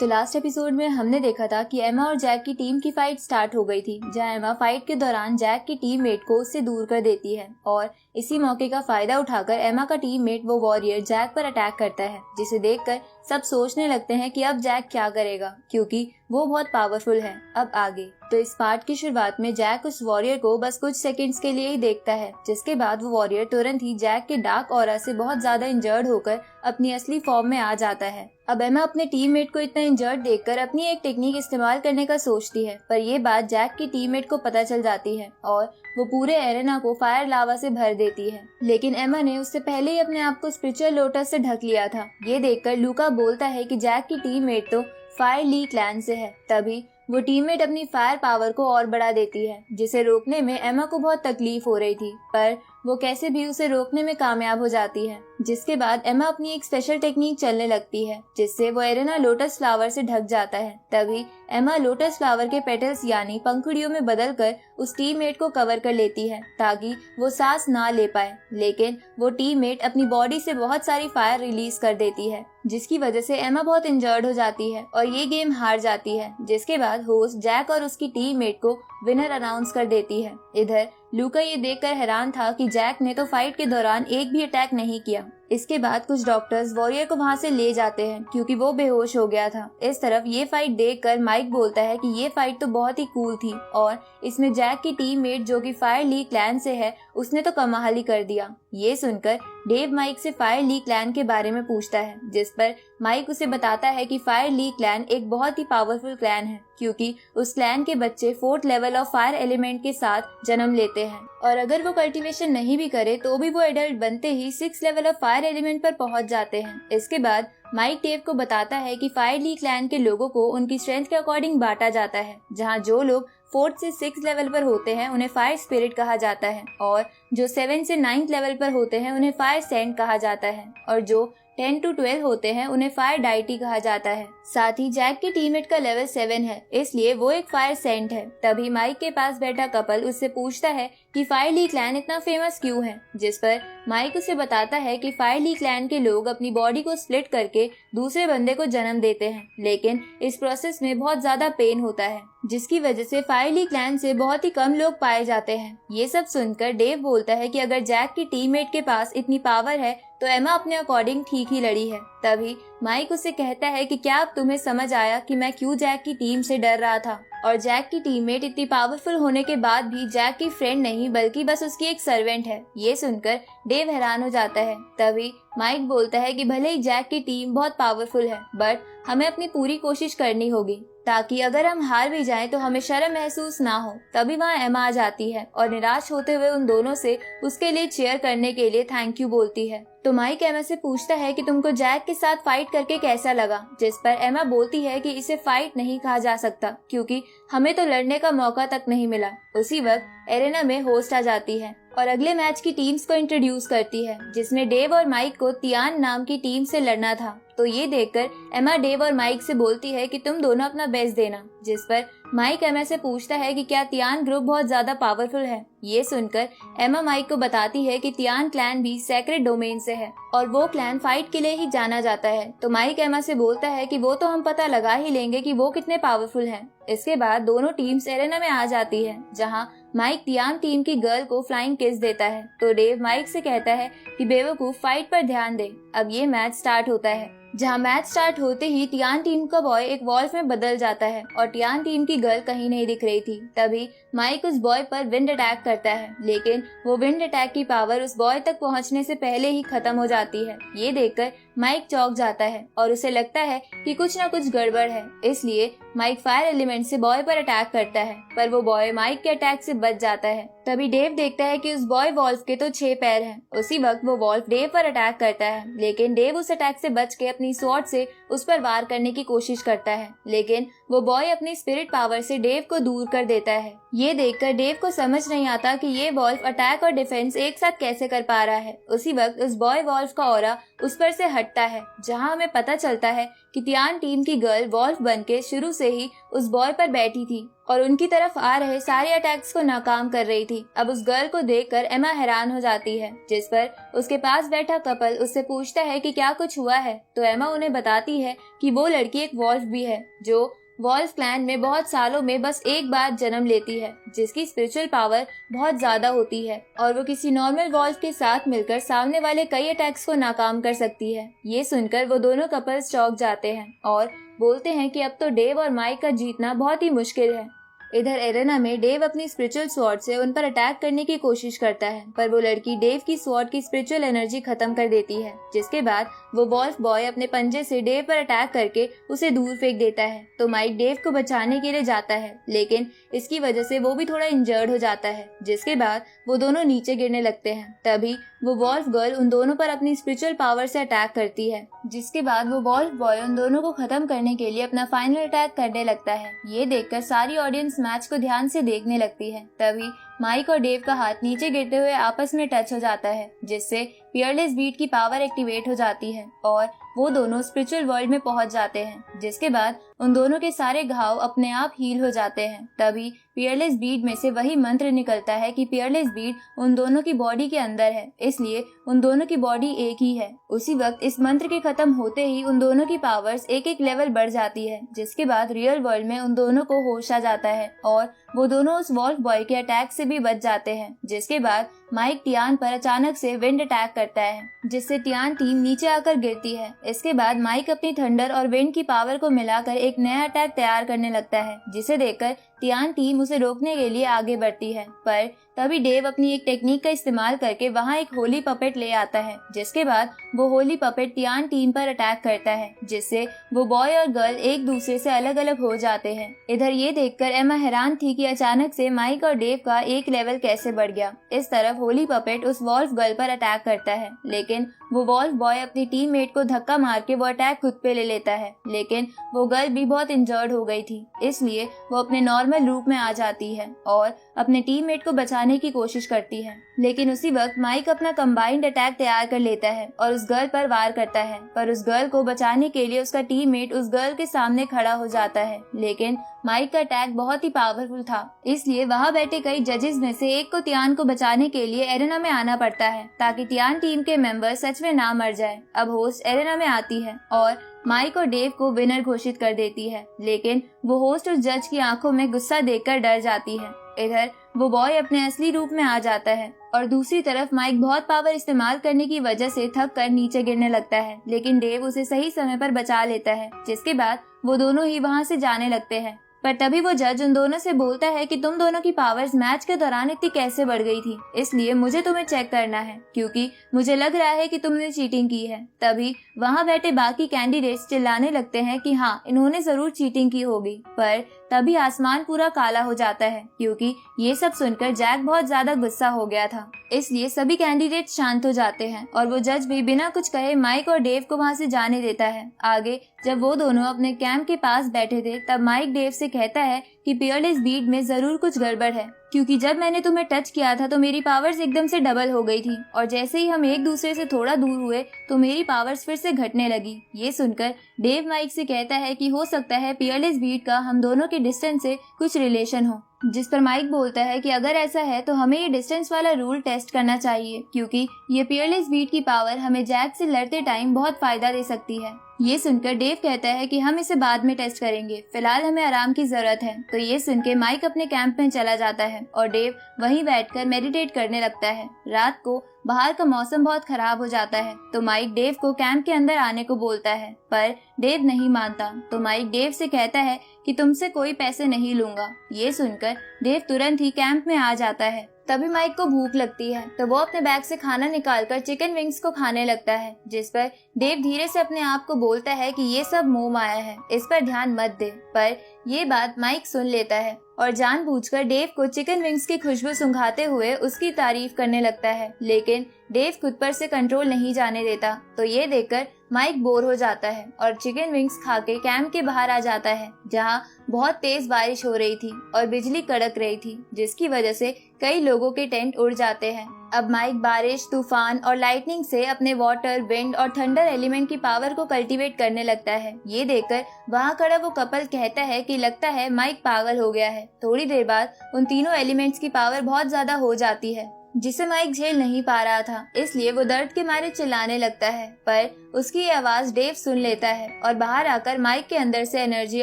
तो last episode में हमने देखा था कि एमा और जैक की टीम की फाइट स्टार्ट हो गई थी, जहां एमा फाइट के दौरान जैक की टीममेट को उससे दूर कर देती है और इसी मौके का फायदा उठाकर एमा का टीममेट वो वॉरियर जैक पर अटैक करता है, जिसे देखकर सब सोचने लगते हैं कि अब जैक क्या करेगा, क्योंकि वो बहुत पावरफुल है। अब आगे तो इस पार्ट की शुरुआत में जैक उस वॉरियर को बस कुछ सेकंड्स के लिए ही देखता है, जिसके बाद वो वॉरियर तुरंत ही जैक के डार्क ऑरा से बहुत ज्यादा इंजर्ड होकर अपनी असली फॉर्म में आ जाता है। अब एमा अपने टीममेट को इतना इंजर्ड देखकर अपनी एक टेक्निक इस्तेमाल करने का सोचती है, पर ये बात जैक की टीममेट को पता चल जाती है और वो पूरे एरेना को फायर लावा से भर देती है। लेकिन एमा ने उससे पहले ही अपने आप को स्पिरिचुअल लोटस से ढक लिया था। ये देखकर लूका बोलता है कि जैक की टीममेट तो फायर ली क्लैन से है। तभी वो टीममेट अपनी फायर पावर को और बढ़ा देती है, जिसे रोकने में एमा को बहुत तकलीफ हो रही थी, पर वो कैसे भी उसे रोकने में कामयाब हो जाती है। जिसके बाद एमा अपनी एक स्पेशल टेक्निक चलने लगती है, जिससे वो एरेना लोटस फ्लावर से ढक जाता है। तभी एमा लोटस फ्लावर के पेटल्स यानी पंखुड़ियों में बदलकर उस टीममेट को कवर कर लेती है ताकि वो सांस ना ले पाए। लेकिन वो टीममेट अपनी बॉडी से बहुत सारी फायर रिलीज कर देती है, जिसकी वजह से एमा बहुत इंजर्ड हो जाती है और ये गेम हार जाती है। जिसके बाद होस्ट जैक और उसकी टीममेट को विनर अनाउंस कर देती है। इधर लूका ये देखकर हैरान था कि जैक ने तो फाइट के दौरान एक भी अटैक नहीं किया। इसके बाद कुछ डॉक्टर्स वॉरियर को वहां से ले जाते हैं क्योंकि वो बेहोश हो गया था। इस तरफ ये फाइट देखकर माइक बोलता है कि ये फाइट तो बहुत ही कूल थी और इसमें जैक की टीममेट जो कि फायर ली क्लैन से है, उसने तो कमाल ही कर दिया। ये सुनकर डेव माइक से फायर ली क्लैन के बारे में पूछता है, जिस पर माइक उसे बताता है कि फायर ली क्लैन एक बहुत ही पावरफुल क्लैन है, क्योंकि उस क्लैन के बच्चे 4th level of fire element के साथ जन्म लेते हैं और अगर वो कल्टीवेशन नहीं भी करे तो भी वो एडल्ट बनते ही 6th level of fire element पर पहुंच जाते हैं। इसके बाद माइक डेव को बताता है कि फायर ली क्लैन के लोगों को उनकी स्ट्रेंथ के अकॉर्डिंग बांटा जाता है, जहां जो लोग 4th से 6th लेवल पर होते हैं उन्हें फायर स्पिरिट कहा जाता है और जो 7th से 9th लेवल पर होते हैं उन्हें फायर सेंट कहा जाता है और जो 10 to 12 होते हैं उन्हें फायर डाइटी कहा जाता है। साथ ही जैक की टीममेट का लेवल 7 है, इसलिए वो एक फायर सेंट है। तभी माइक के पास बैठा कपल उससे पूछता है कि फायर ली क्लैन इतना फेमस क्यों है, जिस पर माइक उसे बताता है कि फायर ली क्लैन के लोग अपनी बॉडी को स्प्लिट करके दूसरे बंदे को जन्म देते हैं, लेकिन इस प्रोसेस में बहुत ज्यादा पेन होता है, जिसकी वजह से फायर ली क्लैन से बहुत ही कम लोग पाए जाते हैं। ये सब सुनकर डेव बोलता है कि अगर जैक की टीममेट के पास इतनी पावर है तो एमा अपने अकॉर्डिंग ठीक ही लड़ी है। तभी माइक उसे कहता है कि क्या अब तुम्हें समझ आया कि मैं क्यों जैक की टीम से डर रहा था। और जैक की टीममेट इतनी पावरफुल होने के बाद भी जैक की फ्रेंड नहीं बल्कि बस उसकी एक सर्वेंट है। ये सुनकर डेव हैरान हो जाता है। तभी माइक बोलता है कि भले ही जैक की टीम बहुत पावरफुल है, बट हमें अपनी पूरी कोशिश करनी होगी ताकि अगर हम हार भी जाएं तो हमें शर्म महसूस ना हो। तभी वहाँ एमा आ जाती है और निराश होते हुए उन दोनों से उसके लिए चीयर करने के लिए थैंक यू बोलती है। तो माइक एमा से पूछता है कि तुमको जैक के साथ फाइट करके कैसा लगा, जिस पर एमा बोलती है कि इसे फाइट नहीं कहा जा सकता क्योंकि हमें तो लड़ने का मौका तक नहीं मिला। उसी वक्त एरेना में होस्ट आ जाती है और अगले मैच की टीम्स को इंट्रोड्यूस करती है, जिसमें डेव और माइक को तियान नाम की टीम से लड़ना था। तो ये देखकर एमा डेव और माइक से बोलती है कि तुम दोनों अपना बेस्ट देना, जिस पर माइक एमा से पूछता है कि क्या तियान ग्रुप बहुत ज्यादा पावरफुल है। ये सुनकर एमा माइक को बताती है कि तियान क्लैन भी सेक्रेट डोमेन से है और वो क्लैन फाइट के लिए ही जाना जाता है। तो माइक एमा से बोलता है कि वो तो हम पता लगा ही लेंगे कि वो कितने पावरफुल हैं। इसके बाद दोनों टीम्स एरेना में आ जाती है, जहां माइक तियान टीम की गर्ल को फ्लाइंग किस देता है। तो डेव माइक से कहता है कि बेवकूफ फाइट पर ध्यान दे। अब ये मैच स्टार्ट होता है, जहां मैच स्टार्ट होते ही तियान टीम का बॉय एक वॉल्फ में बदल जाता है और तियान टीम की गर्ल कहीं नहीं दिख रही थी। तभी माइक उस बॉय पर विंड अटैक करता है, लेकिन वो विंड अटैक की पावर उस बॉय तक पहुंचने से पहले ही खत्म हो जाती है। ये देखकर माइक चौंक जाता है और उसे लगता है कि कुछ न कुछ गड़बड़ है, इसलिए माइक फायर एलिमेंट से बॉय पर अटैक करता है, पर वो बॉय माइक के अटैक से बच जाता है। तभी डेव देखता है कि उस बॉय वॉल्फ के तो 6 पैर हैं। उसी वक्त वो वॉल्फ डेव पर अटैक करता है, लेकिन डेव उस अटैक से बच के अपनी स्वॉर्ड से उस पर वार करने की कोशिश करता है, लेकिन वो बॉय अपनी स्पिरिट पावर से डेव को दूर कर देता है। ये देखकर डेव को समझ नहीं आता कि ये वॉल्फ अटैक और डिफेंस एक साथ कैसे कर पा रहा है। उसी वक्त उस बॉय वॉल्फ का ऑरा उस पर से हटता है, जहां हमें पता चलता है कि टियान टीम की गर्ल वॉल्फ बनके शुरू से ही उस बॉय पर बैठी थी और उनकी तरफ आ रहे सारे अटैक्स को नाकाम कर रही थी। अब उस गर्ल को देखकर एमा हैरान हो जाती है, जिस पर उसके पास बैठा कपल उससे पूछता है कि क्या कुछ हुआ है। तो एमा उन्हें बताती है कि वो लड़की एक वॉल्फ भी है जो वॉल्फ क्लैन में बहुत सालों में बस एक बार जन्म लेती है, जिसकी स्पिरिचुअल पावर बहुत ज्यादा होती है और वो किसी नॉर्मल वॉल्फ के साथ मिलकर सामने वाले कई अटैक्स को नाकाम कर सकती है। ये सुनकर वो दोनों कपल्स चौंक जाते हैं और बोलते हैं कि अब तो डेव और माइक का जीतना बहुत ही मुश्किल है। इधर एरेना में डेव अपनी स्पिरिचुअल स्वॉर्ड से उन पर अटैक करने की कोशिश करता है, पर वो लड़की डेव की स्वॉर्ड की स्पिरिचुअल एनर्जी खत्म कर देती है, जिसके बाद वो वॉल्फ बॉय अपने पंजे से डेव पर अटैक करके उसे दूर फेंक देता है। तो माइक डेव को बचाने के लिए जाता है, लेकिन इसकी वजह से वो भी थोड़ा इंजर्ड हो जाता है, जिसके बाद वो दोनों नीचे गिरने लगते हैं। तभी वो वॉल्फ गर्ल उन दोनों पर अपनी स्पिरिचुअल पावर से अटैक करती है, जिसके बाद वो वॉल्फ बॉय उन दोनों को खत्म करने के लिए अपना फाइनल अटैक करने लगता है। ये देखकर सारी ऑडियंस मैच को ध्यान से देखने लगती है। तभी माइक और डेव का हाथ नीचे गिरते हुए आपस में टच हो जाता है, जिससे पियरलेस बीट की पावर एक्टिवेट हो जाती है और वो दोनों स्पिरिचुअल वर्ल्ड में पहुंच जाते हैं, जिसके बाद उन दोनों के सारे घाव अपने आप हील हो जाते हैं। तभी पियरलेस बीट में से वही मंत्र निकलता है कि पियरलेस बीट उन दोनों की बॉडी के अंदर है, इसलिए उन दोनों की बॉडी एक ही है। उसी वक्त इस मंत्र के खत्म होते ही उन दोनों की पावर्स एक एक लेवल बढ़ जाती है, जिसके बाद रियल वर्ल्ड में उन दोनों को होश आ जाता है और वो दोनों उस वॉल्फ बॉय के अटैक से भी बच जाते हैं। जिसके बाद माइक टियान पर अचानक से विंड अटैक करता है, जिससे टियान टीम नीचे आकर गिरती है। इसके बाद माइक अपनी थंडर और विंड की पावर को मिलाकर एक नया अटैक तैयार करने लगता है, जिसे देखकर टियान टीम उसे रोकने के लिए आगे बढ़ती है, पर तभी डेव अपनी एक टेक्निक का इस्तेमाल करके वहाँ एक होली पपेट ले आता है, जिसके बाद वो होली पपेट टियान टीम पर अटैक करता है, जिससे वो बॉय और गर्ल एक दूसरे से अलग अलग हो जाते हैं। इधर ये देखकर एमा हैरान थी कि अचानक से माइक और डेव का एक लेवल कैसे बढ़ गया। इस तरफ होली पपेट उस वॉल्फ गर्ल पर अटैक करता है, लेकिन वो वॉल्फ बॉय अपनी टीममेट को धक्का मार के वो अटैक खुद पे ले लेता है, लेकिन वो गर्ल भी बहुत इंजर्ड हो गई थी, इसलिए वो अपने नॉर्मल रूप में आ जाती है और अपने टीममेट को बचाने की कोशिश करती है। लेकिन उसी वक्त माइक अपना कंबाइंड अटैक तैयार कर लेता है और उस गर्ल पर वार करता है, पर उस गर्ल को बचाने के लिए उसका टीममेट उस गर्ल के सामने खड़ा हो जाता है। लेकिन माइक का अटैक बहुत ही पावरफुल था, इसलिए वहाँ बैठे कई जजेस में से एक को टियान को बचाने के लिए एरेना में आना पड़ता है, ताकि टियान टीम के मेंबर सच में ना मर जाए। अब होस्ट एरेना में आती है और माइक और डेव को विनर घोषित कर देती है, लेकिन वो होस्ट उस जज की आंखों में गुस्सा देखकर डर जाती है। इधर वो बॉय अपने असली रूप में आ जाता है और दूसरी तरफ माइक बहुत पावर इस्तेमाल करने की वजह से थक कर नीचे गिरने लगता है, लेकिन डेव उसे सही समय पर बचा लेता है, जिसके बाद वो दोनों ही वहाँ से जाने लगते हैं। पर तभी वो जज उन दोनों से बोलता है कि तुम दोनों की पावर्स मैच के दौरान इतनी कैसे बढ़ गई थी, इसलिए मुझे तुम्हें चेक करना है, क्योंकि मुझे लग रहा है कि तुमने चीटिंग की है। तभी वहाँ बैठे बाकी कैंडिडेट्स चिल्लाने लगते हैं कि हाँ, इन्होंने जरूर चीटिंग की होगी, पर तभी आसमान पूरा काला हो जाता है, क्योंकि ये सब सुनकर जैक बहुत ज्यादा गुस्सा हो गया था। इसलिए सभी कैंडिडेट शांत हो जाते हैं और वो जज भी बिना कुछ कहे माइक और डेव को वहाँ से जाने देता है। आगे जब वो दोनों अपने कैंप के पास बैठे थे, तब माइक डेव से कहता है कि पियरलेस बीट में जरूर कुछ गड़बड़ है, क्योंकि जब मैंने तुम्हें टच किया था तो मेरी पावर्स एकदम से डबल हो गई थी और जैसे ही हम एक दूसरे से थोड़ा दूर हुए तो मेरी पावर्स फिर से घटने लगी। ये सुनकर डेव माइक से कहता है कि हो सकता है पियरलेस बीट का हम दोनों के डिस्टेंस से कुछ रिलेशन हो, जिस पर माइक बोलता है कि अगर ऐसा है तो हमें ये डिस्टेंस वाला रूल टेस्ट करना चाहिए, क्योंकि ये पियरलेस बीट की पावर हमें जैक से लड़ते टाइम बहुत फायदा दे सकती है। ये सुनकर डेव कहता है कि हम इसे बाद में टेस्ट करेंगे, फिलहाल हमें आराम की जरूरत है। तो ये सुन के माइक अपने कैंप में चला जाता है और डेव वहीं बैठकर मेडिटेट करने लगता है। रात को बाहर का मौसम बहुत खराब हो जाता है, तो माइक डेव को कैंप के अंदर आने को बोलता है, पर डेव नहीं मानता। तो माइक डेव से कहता है कि तुमसे कोई पैसे नहीं लूंगा। ये सुनकर डेव तुरंत ही कैंप में आ जाता है। तभी माइक को भूख लगती है, तो वो अपने बैग से खाना निकालकर चिकन विंग्स को खाने लगता है, जिस पर डेव धीरे से अपने आप को बोलता है कि ये सब मोह माया है, इस पर ध्यान मत दे। पर ये बात माइक सुन लेता है और जानबूझकर डेव को चिकन विंग्स की खुशबू सुंघाते हुए उसकी तारीफ करने लगता है, लेकिन डेव खुद पर से कंट्रोल नहीं जाने देता। तो ये देखकर माइक बोर हो जाता है और चिकन विंग्स खा के कैंप के बाहर आ जाता है, जहाँ बहुत तेज बारिश हो रही थी और बिजली कड़क रही थी, जिसकी वजह से कई लोगों के टेंट उड़ जाते हैं। अब माइक बारिश, तूफान और लाइटनिंग से अपने वाटर, विंड और थंडर एलिमेंट की पावर को कल्टीवेट करने लगता है। ये देखकर वहाँ खड़ा वो कपल कहता है कि लगता है माइक पागल हो गया है। थोड़ी देर बाद उन तीनों एलिमेंट्स की पावर बहुत ज्यादा हो जाती है, जिसे माइक झेल नहीं पा रहा था, इसलिए वो दर्द के मारे चिल्लाने लगता है। पर उसकी ये आवाज डेव सुन लेता है और बाहर आकर माइक के अंदर से एनर्जी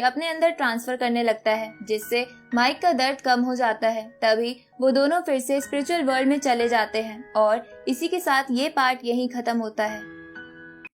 अपने अंदर ट्रांसफर करने लगता है, जिससे माइक का दर्द कम हो जाता है। तभी वो दोनों फिर से स्पिरिचुअल वर्ल्ड में चले जाते हैं और इसी के साथ ये पार्ट यहीं खत्म होता है।